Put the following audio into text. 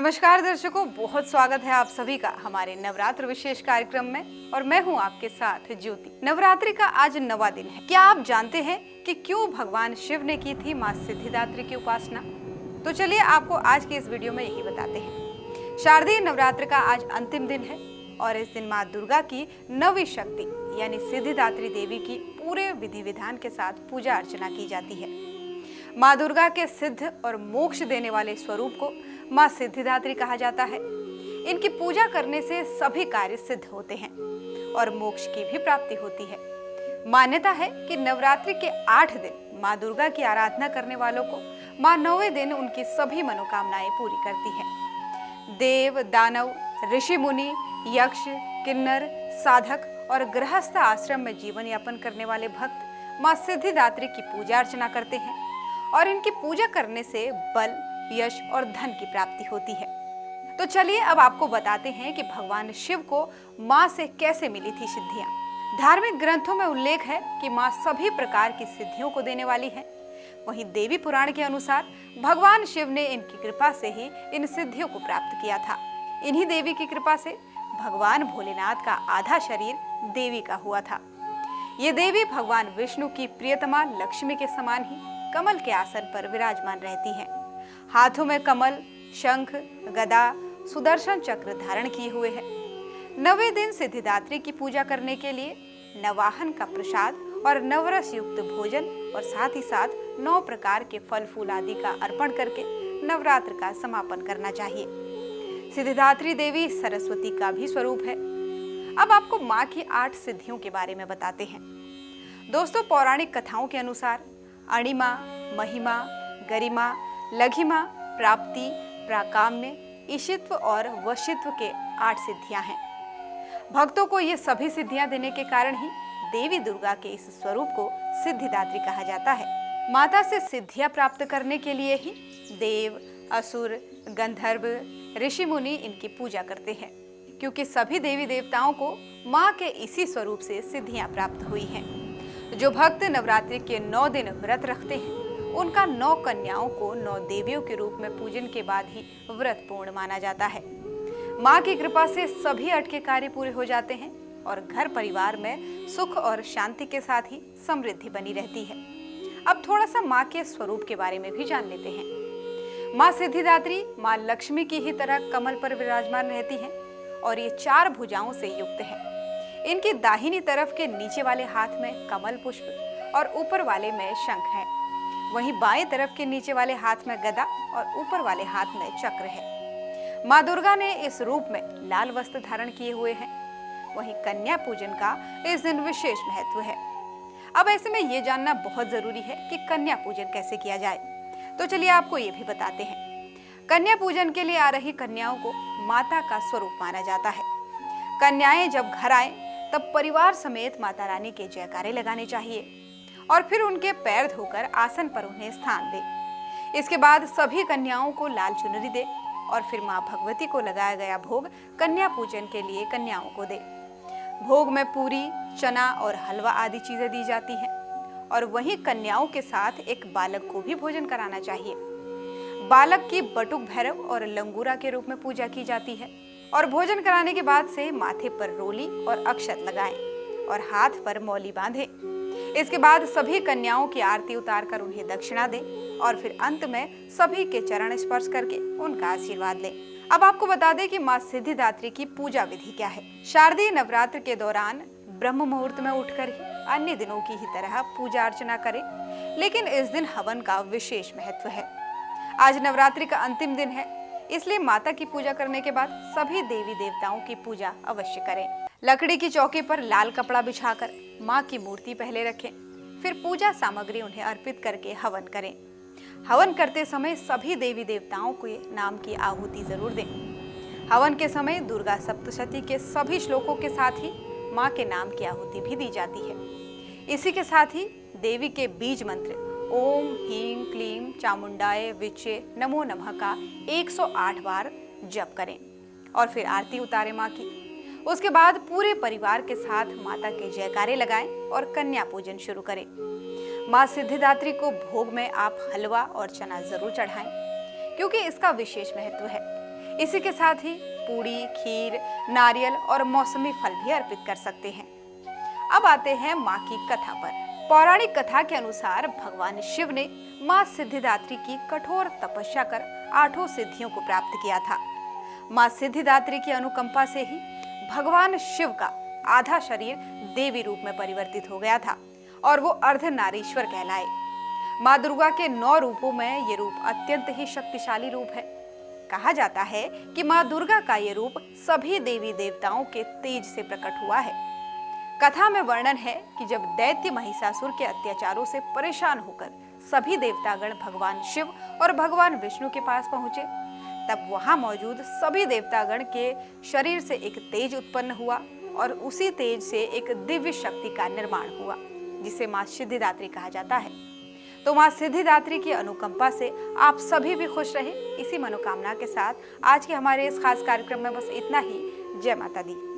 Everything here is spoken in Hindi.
नमस्कार दर्शकों, बहुत स्वागत है आप सभी का हमारे नवरात्र विशेष कार्यक्रम में और मैं हूं आपके साथ ज्योति। नवरात्रि का आज 9वां दिन है। क्या आप जानते हैं कि क्यों भगवान शिव ने की थी मां सिद्धिदात्री की उपासना? तो चलिए आपको आज के इस वीडियो में यही बताते हैं। शारदीय नवरात्र का आज अंतिम दिन है और इस दिन माँ दुर्गा की नवी शक्ति यानी सिद्धिदात्री देवी की पूरे विधि विधान के साथ पूजा अर्चना की जाती है। माँ दुर्गा के सिद्ध और मोक्ष देने वाले स्वरूप को माँ सिद्धिदात्री कहा जाता है। इनकी पूजा करने से सभी कार्य सिद्ध होते हैं और मोक्ष की भी प्राप्ति होती है। मान्यता है कि नवरात्रि के 8 दिन माँ दुर्गा की आराधना करने वालों को माँ 9वें दिन उनकी सभी मनोकामनाएं पूरी करती है। देव, दानव, ऋषि मुनि, यक्ष, किन्नर, साधक और गृहस्थ आश्रम में जीवन यापन करने वाले भक्त माँ सिद्धिदात्री की पूजा अर्चना करते हैं और इनकी पूजा करने से बल, यश और धन की प्राप्ति होती है। तो चलिए अब आपको बताते हैं कि भगवान शिव को माँ से कैसे मिली थी सिद्धियां। धार्मिक ग्रंथों में उल्लेख है कि माँ सभी प्रकार की सिद्धियों को देने वाली है। वहीं देवी पुराण के अनुसार भगवान शिव ने इनकी कृपा से ही इन सिद्धियों को प्राप्त किया था। इन्हीं देवी की कृपा से भगवान भोलेनाथ का आधा शरीर देवी का हुआ था। ये देवी भगवान विष्णु की प्रियतमा लक्ष्मी के समान ही कमल के आसन पर विराजमान रहती हैं। हाथों में कमल, शंख, गदा, सुदर्शन चक्र धारण किए हुए हैं। 9वें दिन सिद्धिदात्री की पूजा करने के लिए नवाहन का प्रसाद और नवरस युक्त भोजन और साथ ही साथ 9 प्रकार के फल फूल आदि का अर्पण करके नवरात्र का समापन करना चाहिए। सिद्धिदात्री देवी सरस्वती का भी स्वरूप है। अब आपको माँ की 8 सिद्धियों के बारे में बताते हैं। दोस्तों, पौराणिक कथाओं के अनुसार अणिमा, महिमा, गरिमा, लघिमा, प्राप्ति, प्राकाम्य, ईशित्व और वशित्व के 8 सिद्धियां हैं। भक्तों को ये सभी सिद्धियां देने के कारण ही देवी दुर्गा के इस स्वरूप को सिद्धिदात्री कहा जाता है। माता से सिद्धियां प्राप्त करने के लिए ही देव, असुर, गंधर्व, ऋषि मुनि इनकी पूजा करते हैं, क्योंकि सभी देवी देवताओं को माँ के इसी स्वरूप से सिद्धियां प्राप्त हुई हैं। जो भक्त नवरात्रि के 9 दिन व्रत रखते हैं उनका 9 कन्याओं को 9 देवियों के रूप में पूजन के बाद ही व्रत पूर्ण माना जाता है। माँ की कृपा से सभी अटके कार्य पूरे हो जाते हैं और घर परिवार में सुख और शांति के साथ ही समृद्धि बनी रहती है। अब थोड़ा सा माँ के स्वरूप के बारे में भी जान लेते हैं। माँ सिद्धिदात्री माँ लक्ष्मी की ही तरह कमल पर विराजमान रहती हैं और ये 4 भुजाओं से युक्त है। इनकी दाहिनी तरफ के नीचे वाले हाथ में कमल पुष्प और ऊपर वाले में शंख है। वहीं बाएं तरफ के नीचे वाले हाथ में गदा और ऊपर वाले हाथ में चक्र है। माँ दुर्गा ने इस रूप में लाल वस्त्र धारण किए हुए हैं। वहीं कन्या पूजन का इस दिन विशेष महत्व है। अब ऐसे में ये जानना बहुत जरूरी है कि कन्या पूजन कैसे किया जाए। तो चलिए आपको ये भी बताते हैं। कन्या पूजन के लिए आ रही कन्याओं को माता का स्वरूप माना जाता है। कन्याएं जब घर आए तब परिवार समेत माता रानी के जयकारे लगाने चाहिए और फिर उनके पैर धोकर आसन पर उन्हें स्थान दे। इसके बाद सभी कन्याओं को लाल चुनरी दे और फिर माँ भगवती को लगाया गया भोग कन्या पूजन के लिए कन्याओं को दे। भोग में पूरी, चना और हलवा आदि चीजें दी जाती हैं और वहीं कन्याओं के साथ एक बालक को भी भोजन कराना चाहिए। बालक की बटुक भैरव और लंगूरा के रूप में पूजा की जाती है और भोजन कराने के बाद से माथे पर रोली और अक्षत लगाएं और हाथ पर मौली बांधें। इसके बाद सभी कन्याओं की आरती उतारकर उन्हें दक्षिणा दें और फिर अंत में सभी के चरण स्पर्श करके उनका आशीर्वाद लें। अब आपको बता दें कि माँ सिद्धिदात्री की पूजा विधि क्या है। शारदीय नवरात्र के दौरान ब्रह्म मुहूर्त में उठकर ही अन्य दिनों की ही तरह पूजा अर्चना करें, लेकिन इस दिन हवन का विशेष महत्व है। आज नवरात्रि का अंतिम दिन है, इसलिए माता की पूजा करने के बाद सभी देवी देवताओं की पूजा अवश्य करें। लकड़ी की चौकी पर लाल कपड़ा बिछाकर माँ की मूर्ति पहले रखें, फिर पूजा सामग्री उन्हें अर्पित करके हवन करें। हवन करते समय सभी देवी देवताओं के नाम की आहुति जरूर दें। हवन के समय दुर्गा सप्तशती के सभी श्लोकों के साथ ही माँ के नाम की आहुति भी दी जाती है। इसी के साथ ही देवी के बीज मंत्र ओम ह्रीं क्लीं चामुंडाय विचे नमो नमः का 108 बार जप करें और फिर आरती उतारें माँ की। उसके बाद पूरे परिवार के साथ माता के जयकारे लगाएं और कन्या पूजन शुरू करें। माँ सिद्धिदात्री को भोग में आप हलवा और चना जरूर चढ़ाएं, क्योंकि इसका विशेष महत्व है। इसी के साथ ही पूड़ी, खीर, नारियल और मौसमी फल भी अर्पित कर सकते हैं। अब आते हैं माँ की कथा पर। पौराणिक कथा के अनुसार भगवान शिव ने माँ सिद्धिदात्री की कठोर तपस्या कर 8 सिद्धियों को प्राप्त किया था। माँ सिद्धिदात्री की अनुकंपा से ही भगवान शिव का आधा शरीर देवी रूप में परिवर्तित हो गया था और वो अर्धनारीश्वर कहलाए। माँ दुर्गा के 9 रूपों में ये रूप अत्यंत ही शक्तिशाली रूप है। कहा जाता है कि माँ दुर्गा का ये रूप सभी देवी देवताओं के तेज से प्रकट हुआ है। कथा में वर्णन है कि जब दैत्य महिषासुर के अत्याचारों से परेशान होकर सभी देवतागण भगवान शिव और भगवान विष्णु के पास पहुंचे, तब वहां मौजूद सभी देवतागण के शरीर से एक तेज उत्पन्न हुआ और उसी तेज से एक दिव्य शक्ति का निर्माण हुआ, जिसे माँ सिद्धिदात्री कहा जाता है। तो माँ सिद्धिदात्री की अनुकंपा से आप सभी भी खुश रहे, इसी मनोकामना के साथ आज के हमारे इस खास कार्यक्रम में बस इतना ही। जय माता दी।